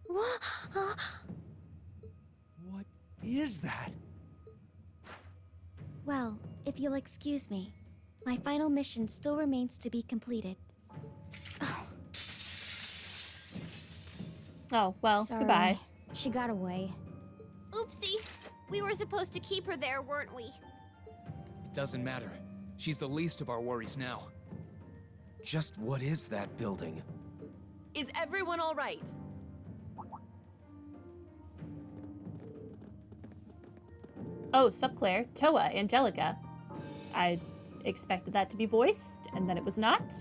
What? What is that? Well, if you'll excuse me, my final mission still remains to be completed. Oh, well, Sorry. goodbye. She got away. Oopsie. We were supposed to keep her there, weren't we? It doesn't matter. She's the least of our worries now. Just what is that building? Is everyone all right? Oh, sup, Claire, Toa, Angelica. I expected that to be voiced, and then it was not.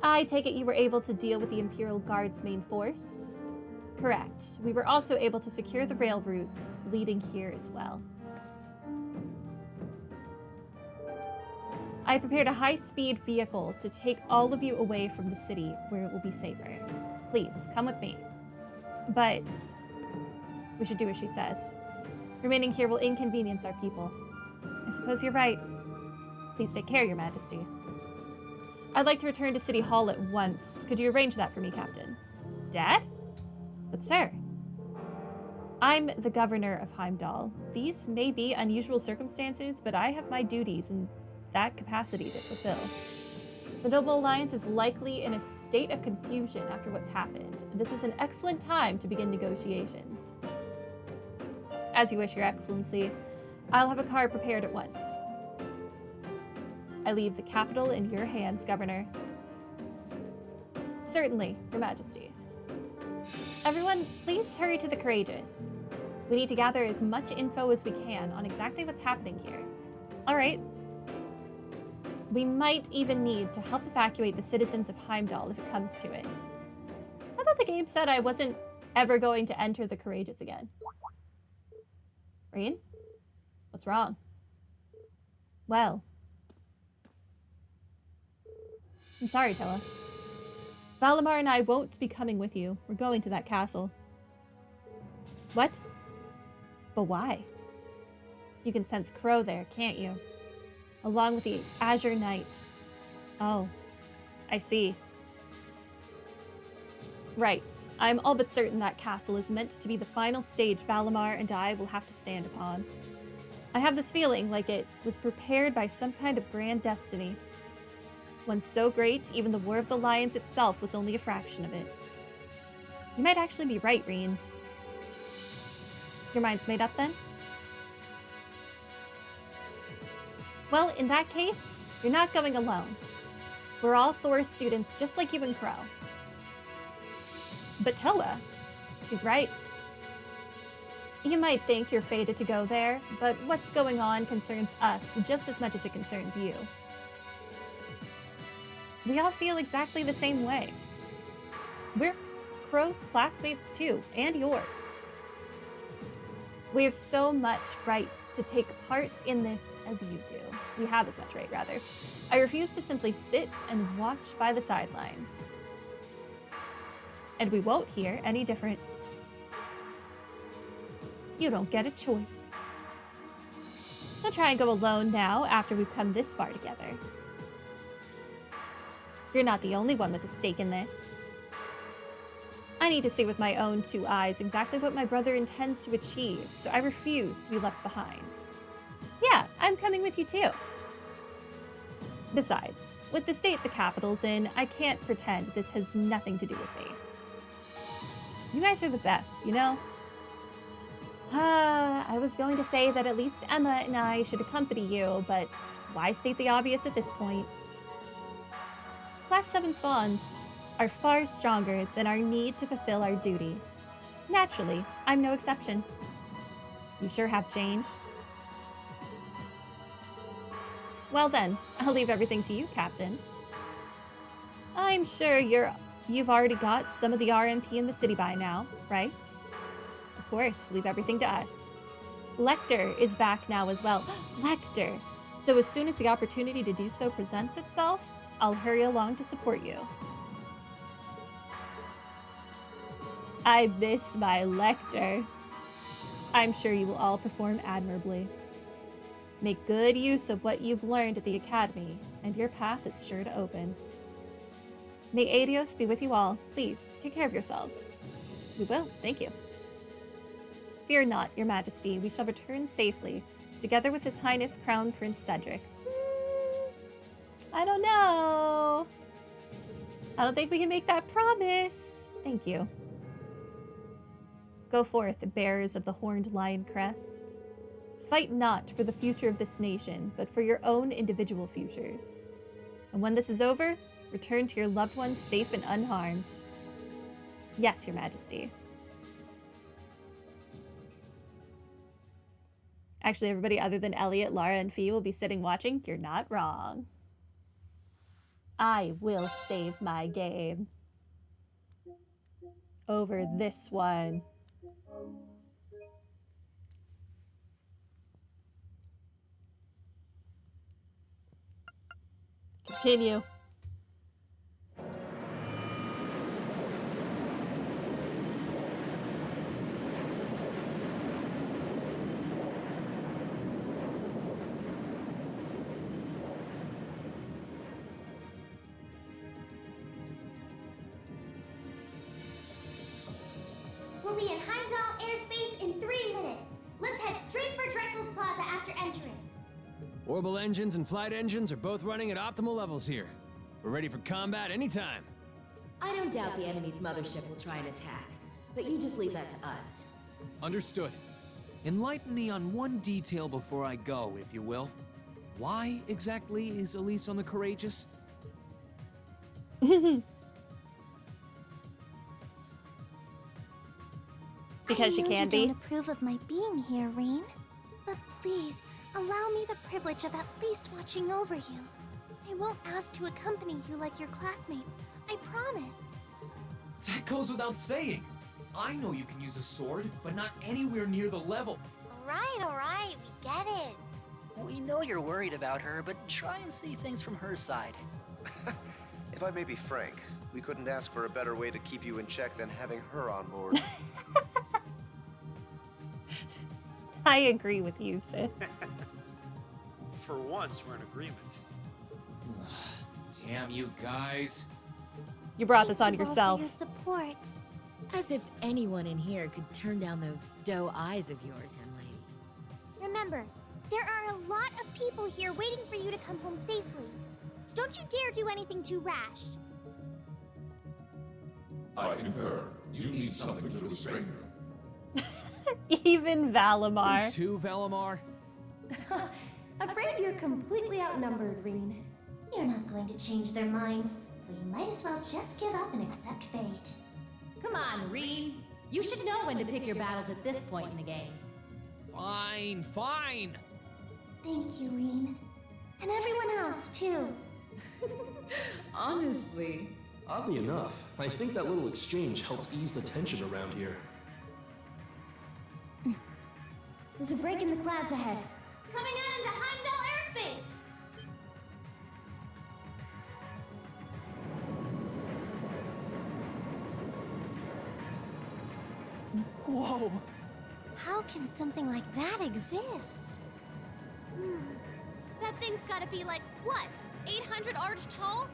I take it you were able to deal with the Imperial Guard's main force? Correct. We were also able to secure the rail routes leading here as well. I prepared a high-speed vehicle to take all of you away from the city where it will be safer. Please, come with me. But we should do as she says. Remaining here will inconvenience our people. I suppose you're right. Please take care, Your Majesty. I'd like to return to City Hall at once. Could you arrange that for me, Captain? Dad? But sir, I'm the governor of Heimdallr. These may be unusual circumstances, but I have my duties in that capacity to fulfill. The Noble Alliance is likely in a state of confusion after what's happened, and this is an excellent time to begin negotiations. As you wish, Your Excellency. I'll have a car prepared at once. I leave the capital in your hands, Governor. Certainly, Your Majesty. Everyone, please hurry to the Courageous. We need to gather as much info as we can on exactly what's happening here. All right. We might even need to help evacuate the citizens of Heimdallr if it comes to it. I thought the game said I wasn't ever going to enter the Courageous again. Reen? What's wrong? Well. I'm sorry, Toa. Valimar and I won't be coming with you. We're going to that castle. What? But why? You can sense Crow there, can't you? Along with the Azure Knights. Oh, I see. Right. I'm all but certain that castle is meant to be the final stage Valimar and I will have to stand upon. I have this feeling like it was prepared by some kind of grand destiny. One so great, even the War of the Lions itself was only a fraction of it. You might actually be right, Reen. Your mind's made up, then? Well, in that case, you're not going alone. We're all Thor's students, just like you and Crow. But Toa, she's right. You might think you're fated to go there, but what's going on concerns us just as much as it concerns you. We all feel exactly the same way. We're Crow's classmates too, and yours. We have so much right to take part in this as you do. We have as much right, rather. I refuse to simply sit and watch by the sidelines. And we won't hear any different. You don't get a choice. Don't try and go alone now after we've come this far together. You're not the only one with a stake in this. I need to see with my own two eyes exactly what my brother intends to achieve, so I refuse to be left behind. Yeah, I'm coming with you too. Besides, with the state the capital's in, I can't pretend this has nothing to do with me. You guys are the best, you know? I was going to say that at least Emma and I should accompany you, but why state the obvious at this point? Class 7's bonds are far stronger than our need to fulfill our duty. Naturally, I'm no exception. You sure have changed. Well then, I'll leave everything to you, Captain. I'm sure you've already got some of the RMP in the city by now, right? Of course, leave everything to us. Lecter is back now as well. Lecter! So as soon as the opportunity to do so presents itself, I'll hurry along to support you. I miss my Lecter. I'm sure you will all perform admirably. Make good use of what you've learned at the Academy, and your path is sure to open. May Adios be with you all. Please, take care of yourselves. We will, thank you. Fear not, your majesty, we shall return safely, together with His Highness Crown Prince Cedric. I don't know. I don't think we can make that promise. Thank you. Go forth, bearers of the horned lion crest. Fight not for the future of this nation, but for your own individual futures. And when this is over, return to your loved ones safe and unharmed. Yes, your majesty. Actually, everybody other than Elliot, Lara, and Fee will be sitting watching. You're not wrong. I will save my game over this one. Continue. We'll be in Heimdallr airspace in 3 minutes. Let's head straight for Dreikel's Plaza after entering. Orbital engines and flight engines are both running at optimal levels here. We're ready for combat anytime. I don't doubt the enemy's mothership will try and attack, but you just leave that to us. Understood. Enlighten me on one detail before I go, if you will. Why exactly is Elise on the Courageous? Because she can I be. know you don't approve of my being here, Rean. But please, allow me the privilege of at least watching over you. I won't ask to accompany you like your classmates. I promise. That goes without saying. I know you can use a sword, but not anywhere near the level. All right, we get it. We know you're worried about her, but try and see things from her side. If I may be frank, we couldn't ask for a better way to keep you in check than having her on board. I agree with you, sis. For once, we're in agreement. Damn you guys. You brought this on Thank you all for yourself. your support. As if anyone in here could turn down those doe eyes of yours, young lady. Remember, there are a lot of people here waiting for you to come home safely. So don't you dare do anything too rash. I concur. You need something to restrain her. Even Valimar. You too, Valimar? Afraid you're completely outnumbered, Rean. You're not going to change their minds, so you might as well just give up and accept fate. Come on, Rean. You should know when to pick your battles at this point in the game. Fine, fine. Thank you, Rean. And everyone else, too. Honestly. Oddly enough, I think that little exchange helped ease the tension around here. There's a break in the clouds ahead. Coming out into Heimdallr airspace! Whoa. How can something like that exist? That thing's gotta be like, what, 800 arch tall?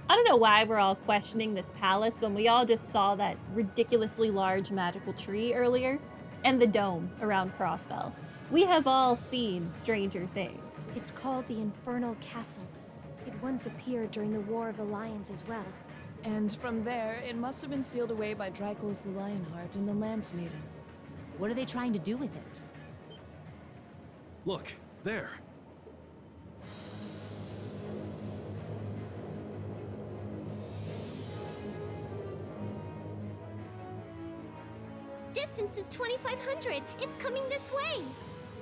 I don't know why we're all questioning this palace when we all just saw that ridiculously large magical tree earlier and the dome around Crossbell. We have all seen stranger things. It's called the Infernal Castle. It once appeared during the War of the Lions as well. And from there, it must have been sealed away by Dreikel's the Lionheart and the Lance Maiden. What are they trying to do with it? Look, there. Distance is 2,500. It's coming this way.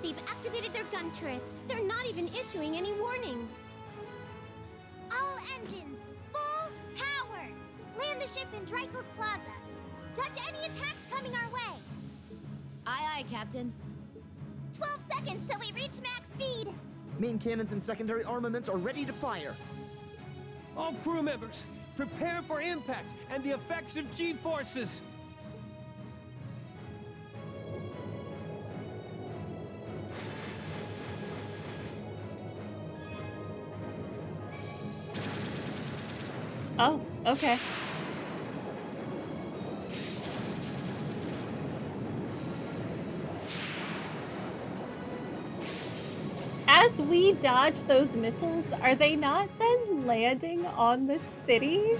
They've activated their gun turrets. They're not even issuing any warnings. All engines, full power! Land the ship in Dreikel's Plaza. Dodge any attacks coming our way. Aye, aye, Captain. 12 seconds till we reach max speed. Main cannons and secondary armaments are ready to fire. All crew members, prepare for impact and the effects of G-forces! Oh, okay. As we dodge those missiles, are they not then landing on the city?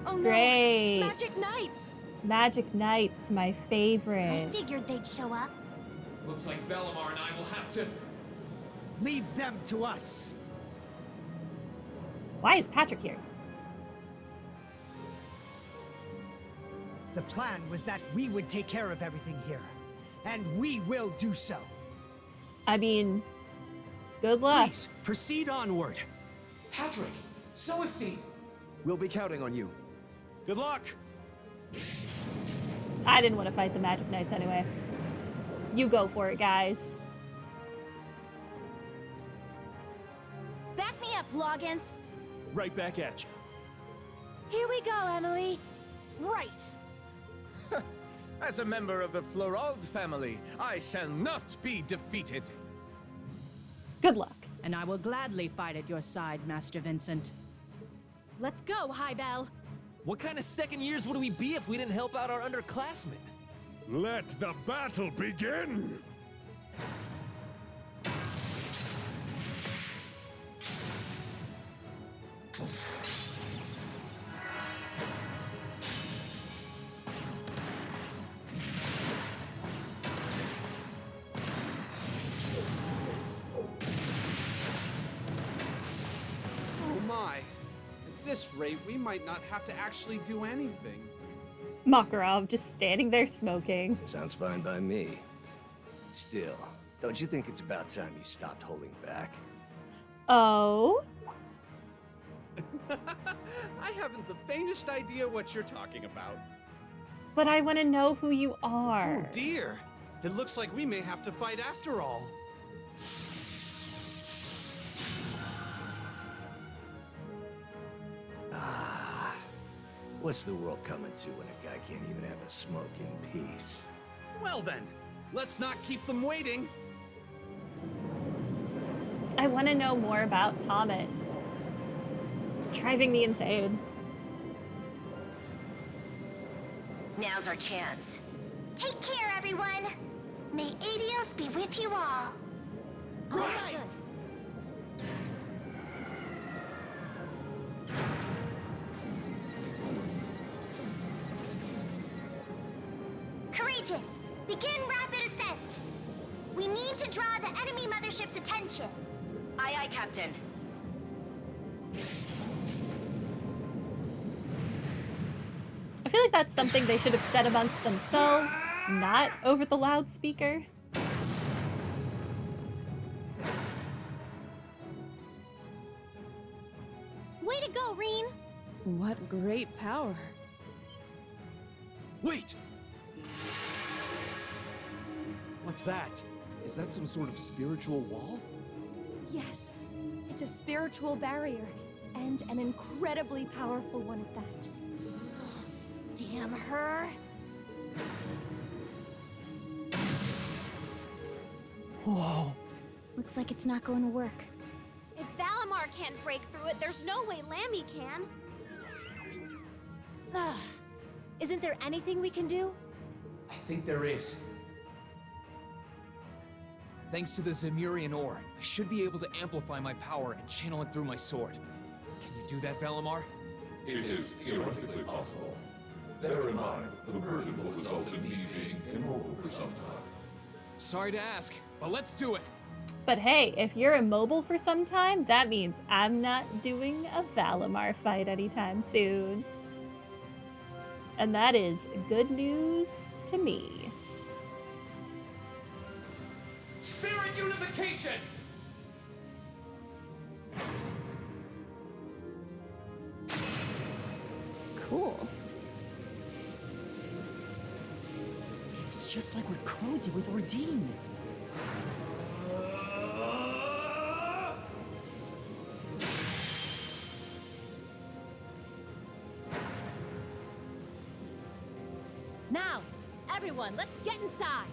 Oh no! Great. Magic Knights! Magic Knights, my I favorite. figured they'd show up. Looks like Valimar and I will have to... Leave them to us. Why is Patrick here? The plan was that we would take care of everything here. And we will do so. I mean, good luck. Please, proceed onward. Patrick! Celestine! We'll be counting on you. Good luck! I didn't want to fight the Magic Knights anyway. You go for it, guys. Back me up, Loggins. Right back at you. Here we go, Emily. Right. As a member of the Florald family, I shall not be defeated. Good luck. And I will gladly fight at your side, Master Vincent. Let's go, High Bell. What kind of second years would we be if we didn't help out our underclassmen? Let the battle begin! Oh my. At this rate, we might not have to actually do anything. Makarov just standing there smoking. Sounds fine by me. Still, don't you think it's about time you stopped holding back? Oh? I haven't the faintest idea what you're talking about. But I want to know who you are. Oh dear. It looks like we may have to fight after all. Ah, what's the world coming to when a guy can't even have a smoke in peace? Well then, let's not keep them waiting. I want to know more about Thomas. It's driving me insane. Now's our chance. Take care, everyone. May Adios be with you all. Right. Courageous, begin rapid ascent. We need to draw the enemy mothership's attention. Aye, aye, Captain. I feel like that's something they should have said amongst themselves, not over the loudspeaker. Way to go, Reen! What great power. Wait! What's that? Is that some sort of spiritual wall? Yes, it's a spiritual barrier, and an incredibly powerful one at that. Damn her. Whoa. Looks like it's not going to work. If Valimar can't break through it, there's no way Lammy can. Ugh. Isn't there anything we can do? I think there is. Thanks to the Zemurian ore, I should be able to amplify my power and channel it through my sword. Can you do that, Valimar? It is theoretically possible. Bear in mind, the burden will result in me being immobile for some time. Sorry to ask, but let's do it. But hey, if you're immobile for some time, that means I'm not doing a Valimar fight anytime soon. And that is good news to me. Spirit unification! Cool. It's just like what Crow did with Ordine. Everyone, let's get inside!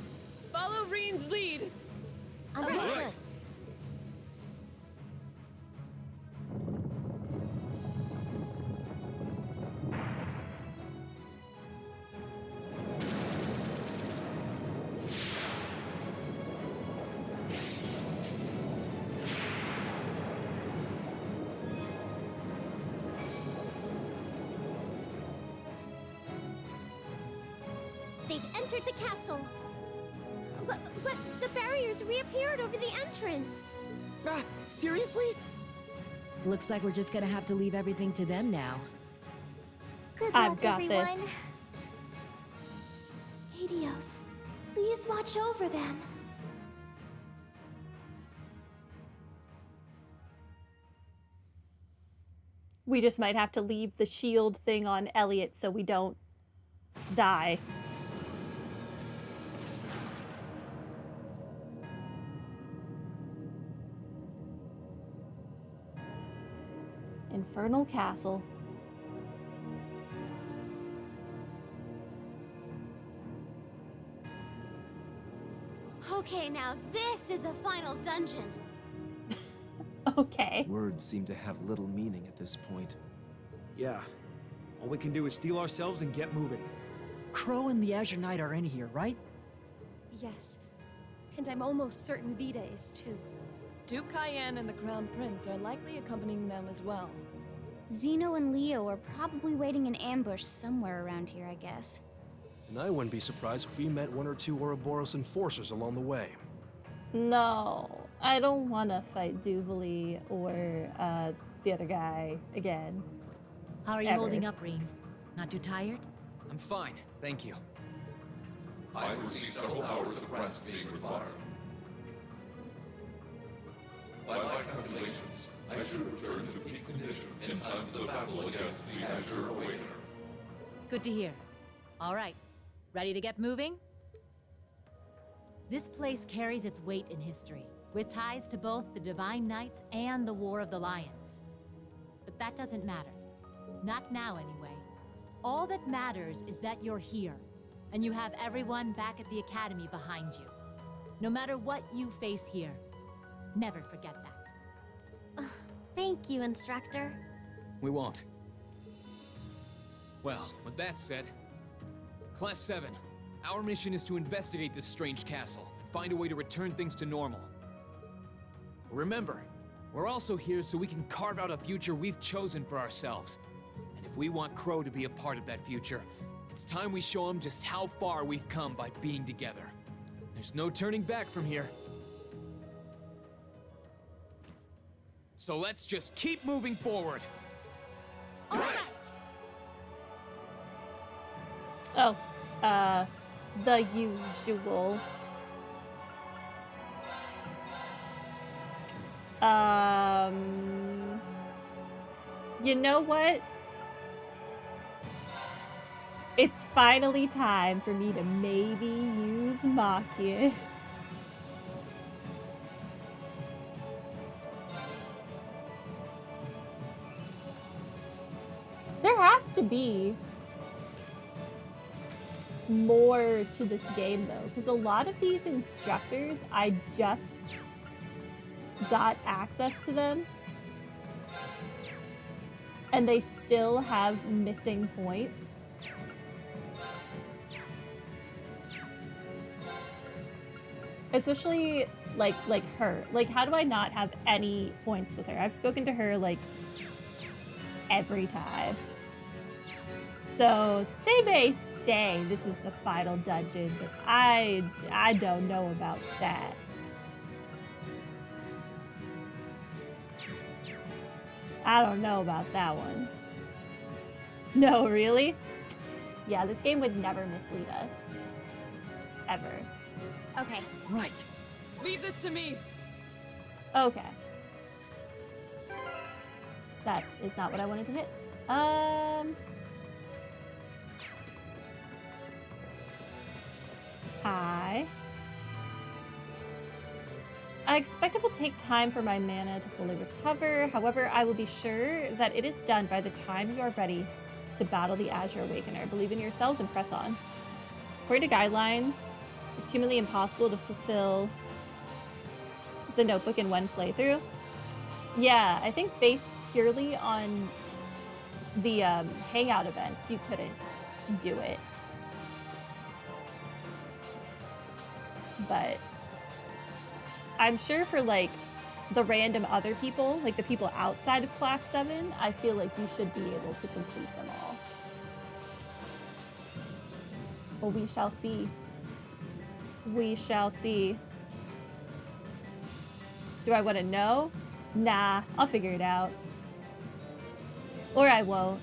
Follow Reen's lead! Understood. They've entered the castle. But the barriers reappeared over the entrance. Seriously? Looks like we're just gonna have to leave everything to them now. Good I've luck, got everyone. this. Helios, please watch over them. We just might have to leave the shield thing on Elliot so we don't die. Infernal Castle. Okay, now this is a final dungeon. Okay. Words seem to have little meaning at this point. Yeah. All we can do is steel ourselves and get moving. Crow and the Azure Knight are in here, right? Yes. And I'm almost certain Vida is too. Duke Cayenne and the Crown Prince are likely accompanying them as well. Zeno and Leo are probably waiting in ambush somewhere around here, I guess. And I wouldn't be surprised if we met one or two Ouroboros enforcers along the way. No, I don't want to fight Duvali or the other guy again. How are you Ever. holding up, Reen? Not too tired? I'm fine, thank you. I foresee several hours of rest being required. By my calculations, I should return to peak condition in time for the battle against the Azure Awakener. Good to hear. All right, ready to get moving? This place carries its weight in history, with ties to both the Divine Knights and the War of the Lions. But that doesn't matter. Not now, anyway. All that matters is that you're here, and you have everyone back at the Academy behind you. No matter what you face here, never forget that. Thank you, Instructor. We won't. Well, with that said, Class 7, our mission is to investigate this strange castle and find a way to return things to normal. Remember, we're also here so we can carve out a future we've chosen for ourselves. And if we want Crow to be a part of that future, it's time we show him just how far we've come by being together. There's no turning back from here. So let's just keep moving forward. All right. Oh, the usual. You know what? It's finally time for me to maybe use Machias. There has to be more to this game, though, because a lot of these instructors, I just got access to them, and they still have missing points. Especially, like her. Like, how do I not have any points with her? I've spoken to her, like, every time. So they may say this is the final dungeon, but I don't know about that. I don't know about that one. No, really? Yeah, this game would never mislead us. Ever. Okay. Right. Leave this to me. Okay. That is not what I wanted to hit. Hi. I expect it will take time for my mana to fully recover. However, I will be sure that it is done by the time you are ready to battle the Azure Awakener. Believe in yourselves and press on. According to guidelines, it's humanly impossible to fulfill the notebook in one playthrough. Yeah, I think based purely on the hangout events, you couldn't do it. But I'm sure for like the random other people, like the people outside of Class 7, I feel like you should be able to complete them all. Well, we shall see. We shall see. Do I want to know? Nah, I'll figure it out. Or I won't.